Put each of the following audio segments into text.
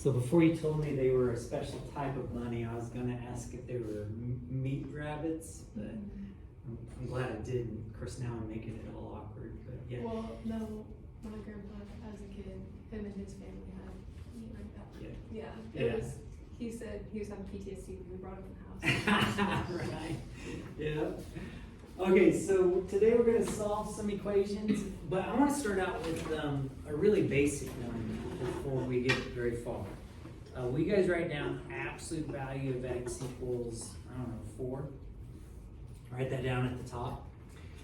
So before you told me they were a special type of bunny, I was gonna ask if they were meat rabbits, but I'm glad I didn't. Of course, now I'm making it all awkward, but yeah. Well, no, my grandpa, as a kid, him and his family had meat like that. Yeah. It Yeah. was, he said he was having PTSD when we brought him in the house. Right, yeah. Okay, so today we're gonna solve some equations, but I wanna start out with a really basic one before we get very far. Will you guys write down absolute value of x equals, I don't know, 4? Write that down at the top.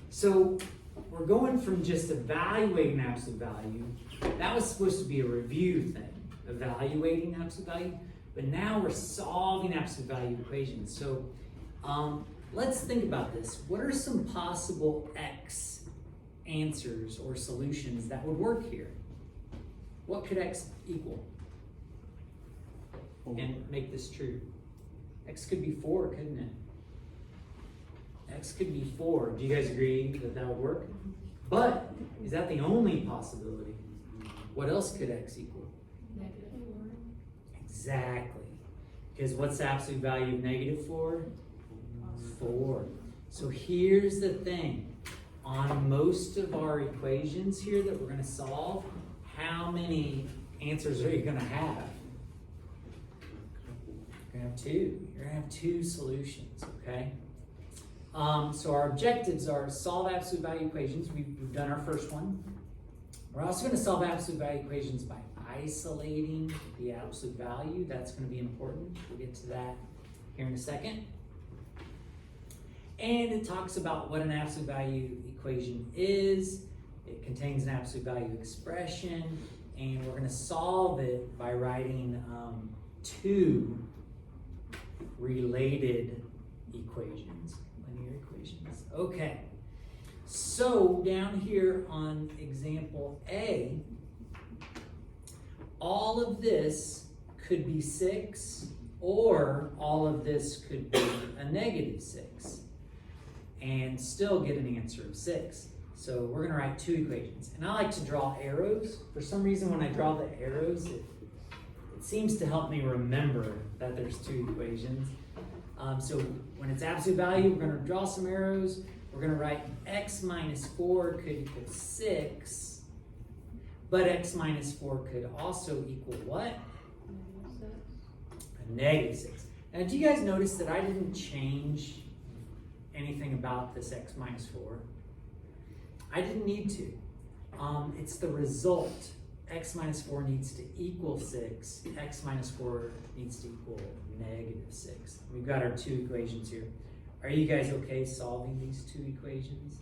So we're going from just evaluating absolute value. That was supposed to be a review thing, evaluating absolute value, but now we're solving absolute value equations. So let's think about this. What are some possible x answers or solutions that would work here? What could x equal? And make this true. X could be 4, couldn't it? X could be 4. Do you guys agree that that would work? But is that the only possibility? What else could x equal? -4. Exactly. Because what's the absolute value of -4? 4. So here's the thing. On most of our equations here that we're going to solve, how many answers are you going to have? You're going to have 2. You're going to have 2 solutions, okay? So our objectives are solve absolute value equations. We've done our first one. We're also going to solve absolute value equations by isolating the absolute value. That's going to be important. We'll get to that here in a second. And it talks about what an absolute value equation is. It contains an absolute value expression. And we're going to solve it by writing 2 related equations, linear equations. Okay, so down here on example A, all of this could be 6, or all of this could be a -6, and still get an answer of 6. So we're going to write 2 equations. And I like to draw arrows. For some reason, when I draw the arrows, it seems to help me remember that there's 2 equations. So when it's absolute value, we're going to draw some arrows. We're going to write x minus 4 could equal 6. But x minus 4 could also equal what? A -6. Now, do you guys notice that I didn't change anything about this x minus 4? I didn't need to. It's the result. X minus 4 needs to equal 6. X minus 4 needs to equal -6. We've got our 2 equations here. Are you guys okay solving these 2 equations?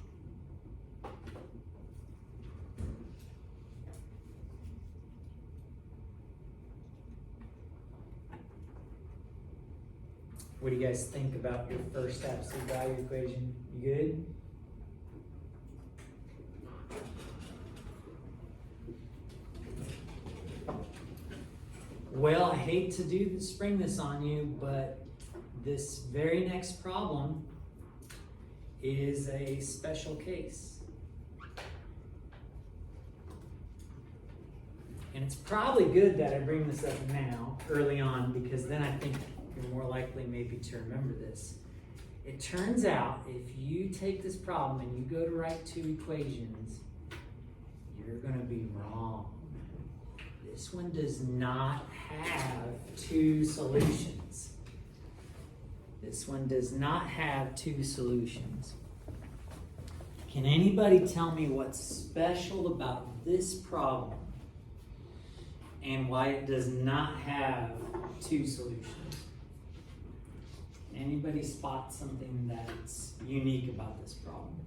What do you guys think about your first absolute value equation? You good? Well, I hate to spring this on you, but this very next problem is a special case. And it's probably good that I bring this up now, early on, because then I think you're more likely maybe to remember this. It turns out if you take this problem and you go to write 2 equations, you're going to be wrong. This one does not have 2 solutions. This one does not have 2 solutions. Can anybody tell me what's special about this problem and why it does not have 2 solutions? Anybody spot something that's unique about this problem?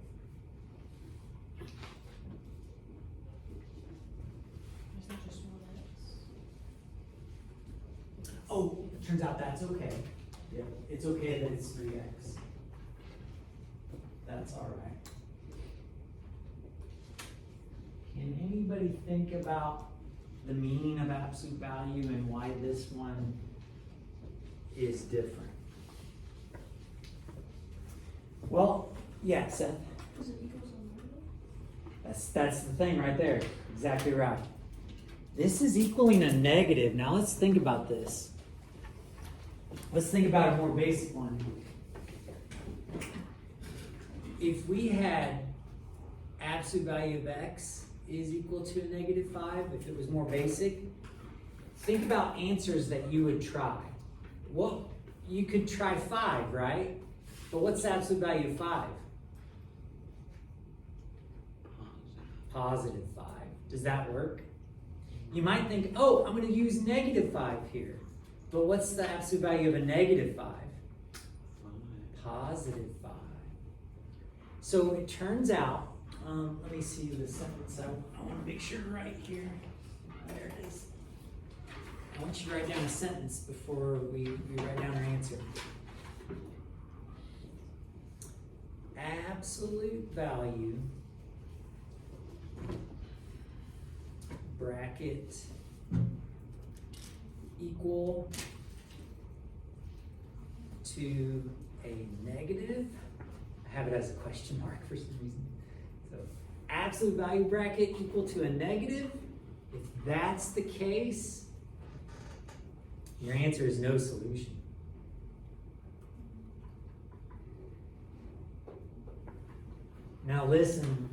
There's not just one X. Oh, it turns out that's okay. Yeah, it's okay that it's 3x. That's all right. Can anybody think about the meaning of absolute value and why this one is different? Well, yeah, Seth. Does it equal something? That's the thing right there. Exactly right. This is equaling a negative. Now let's think about this. Let's think about a more basic one. If we had absolute value of x is equal to a negative 5, if it was more basic, think about answers that you would try. Well, you could try 5, right? But what's the absolute value of 5? Positive 5. Does that work? You might think, oh, I'm going to use negative 5 here. But what's the absolute value of a negative 5? Positive 5. So it turns out, let me see the sentence. I want to make sure right here. There it is. I want you to write down a sentence before we write down our answer. Absolute value, bracket, equal to a negative. I have it as a question mark for some reason. So absolute value bracket equal to a negative. If that's the case, your answer is no solution. Now listen,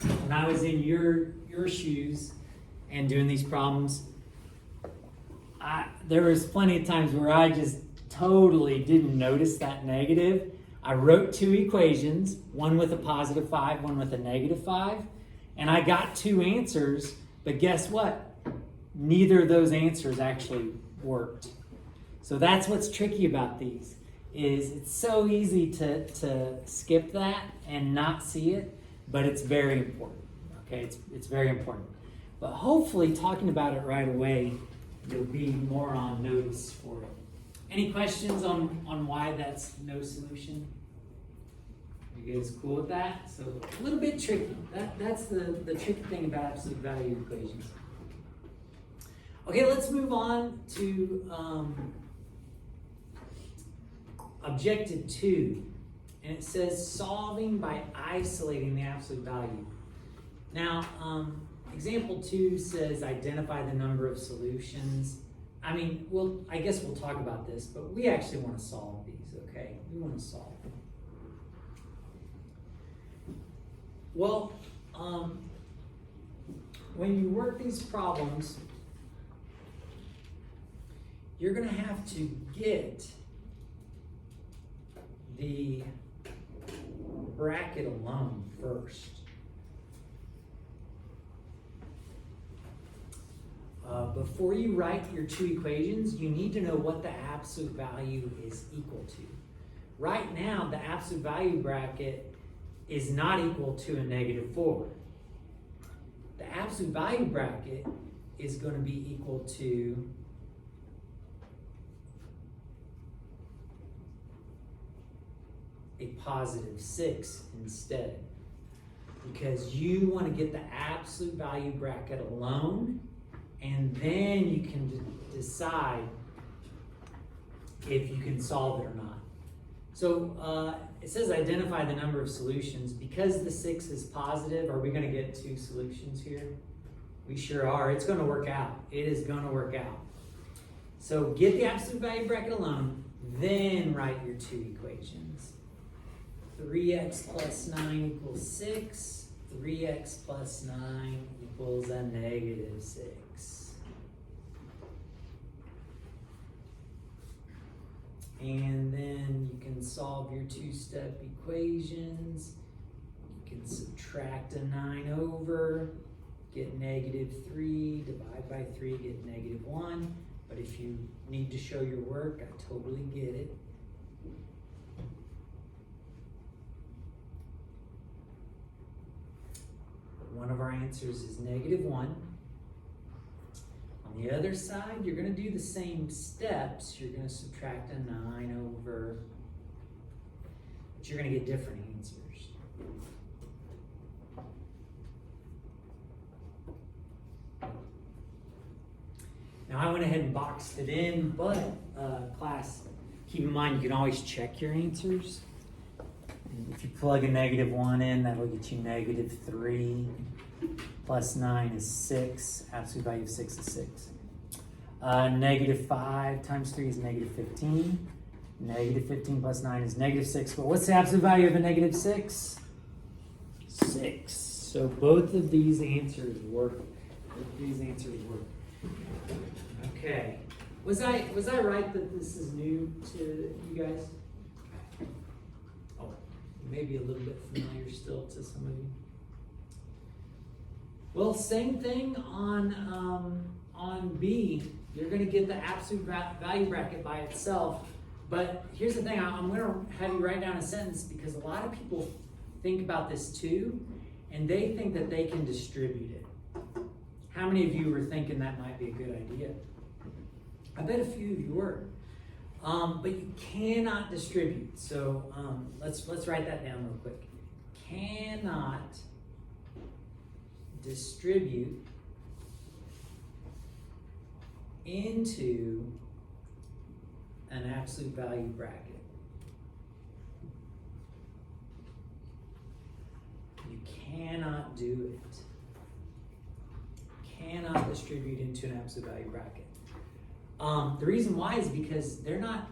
when I was in your shoes and doing these problems, there was plenty of times where I just totally didn't notice that negative. I wrote 2 equations, one with a positive 5, one with a negative 5, and I got 2 answers, but guess what? Neither of those answers actually worked. So that's what's tricky about these, is it's so easy to skip that and not see it, but it's very important, okay? It's very important. But hopefully talking about it right away, you'll be more on notice for it. Any questions on why that's no solution? You guys cool with that? So a little bit tricky. That's the tricky thing about absolute value equations. Okay, let's move on to objective 2. And it says solving by isolating the absolute value. Now, example 2 says identify the number of solutions. I mean, I guess we'll talk about this, but we actually want to solve these, okay? We want to solve them. Well, when you work these problems, you're going to have to get the bracket alone first. Before you write your 2 equations, you need to know what the absolute value is equal to. Right now, the absolute value bracket is not equal to a negative 4. The absolute value bracket is going to be equal to a positive 6 instead. Because you want to get the absolute value bracket alone, and then you can decide if you can solve it or not. So it says identify the number of solutions. Because the 6 is positive, are we going to get 2 solutions here? We sure are. It's going to work out. It is going to work out. So get the absolute value bracket alone, then write your 2 equations. 3x plus 9 equals 6. 3x plus 9 equals a negative 6. And then you can solve your 2-step equations. You can subtract a 9 over, get negative 3, divide by 3, get negative 1. But if you need to show your work, I totally get it. One of our answers is negative 1. On the other side, you're going to do the same steps. You're going to subtract a 9 over, but you're going to get different answers. Now I went ahead and boxed it in, but class, keep in mind you can always check your answers. If you plug a negative 1 in, that'll get you negative 3. plus 9 is 6. Absolute value of 6 is 6. Negative 5 times 3 is negative 15. Negative 15 plus 9 is negative 6. But what's the absolute value of a negative 6? 6. So both of these answers work. Okay. Was I right that this is new to you guys? Oh, maybe a little bit familiar still to some of you. Well, same thing on B. You're going to get the absolute value bracket by itself. But here's the thing. I'm going to have you write down a sentence because a lot of people think about this too, and they think that they can distribute it. How many of you were thinking that might be a good idea? I bet a few of you were. But you cannot distribute. So let's write that down real quick. Cannot distribute into an absolute value bracket. You cannot do it. Cannot distribute into an absolute value bracket. The reason why is because they're not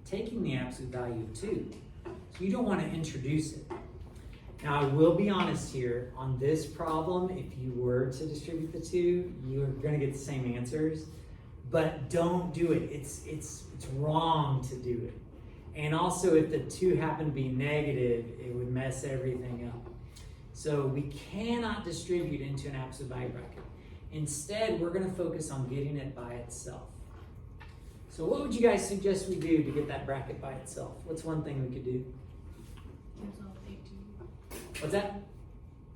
taking the absolute value of 2. So you don't want to introduce it. Now I will be honest here, on this problem, if you were to distribute the 2, you're going to get the same answers. But don't do it. It's wrong to do it. And also if the 2 happen to be negative, it would mess everything up. So we cannot distribute into an absolute value bracket. Instead, we're going to focus on getting it by itself. So what would you guys suggest we do to get that bracket by itself? What's one thing we could do? Cancel out the 18. What's that?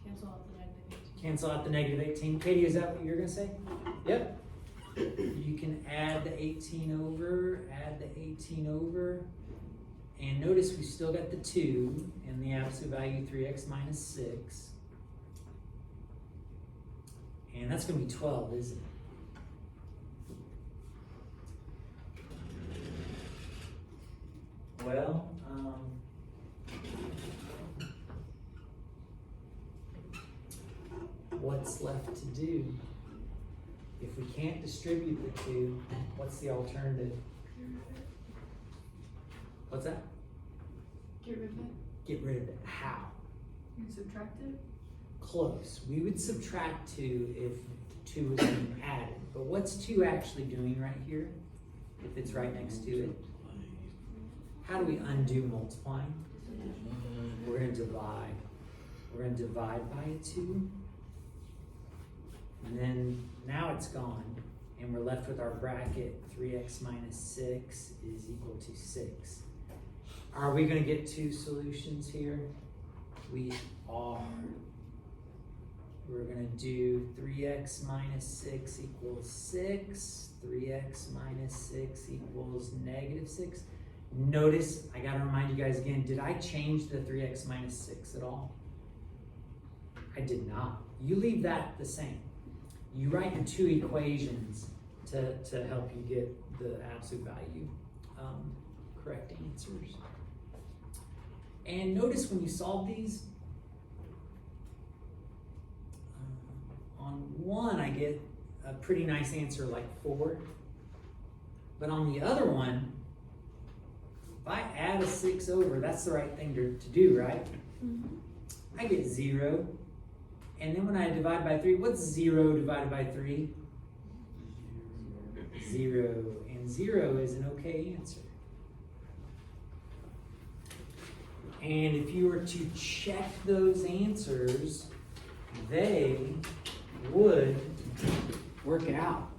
Cancel out the negative 18. Cancel out the negative 18. Katie, is that what you're going to say? Yep. You can add the 18 over, and notice we still got the 2 and the absolute value 3x minus 6. And that's going to be 12, isn't it? Well, what's left to do? If we can't distribute the 2, what's the alternative? What's that? Get rid of it. Get rid of it. How? You subtract it. Close. We would subtract 2 if 2 was being added. But what's 2 actually doing right here? If it's right next to it? How do we undo multiplying? We're going to divide. We're going to divide by a 2. And then now it's gone. And we're left with our bracket 3x minus 6 is equal to 6. Are we going to get 2 solutions here? We are. We're going to do 3x minus 6 equals 6. 3x minus 6 equals negative 6. Notice, I got to remind you guys again, did I change the 3x minus 6 at all? I did not. You leave that the same. You write your 2 equations to help you get the absolute value correct answers. And notice when you solve these, on 1 I get a pretty nice answer like 4. But on the other one, if I add a 6 over, that's the right thing to do, right? Mm-hmm. I get 0. And then when I divide by 3, what's 0 divided by 3? 0. And 0 is an okay answer. And if you were to check those answers, they would work out.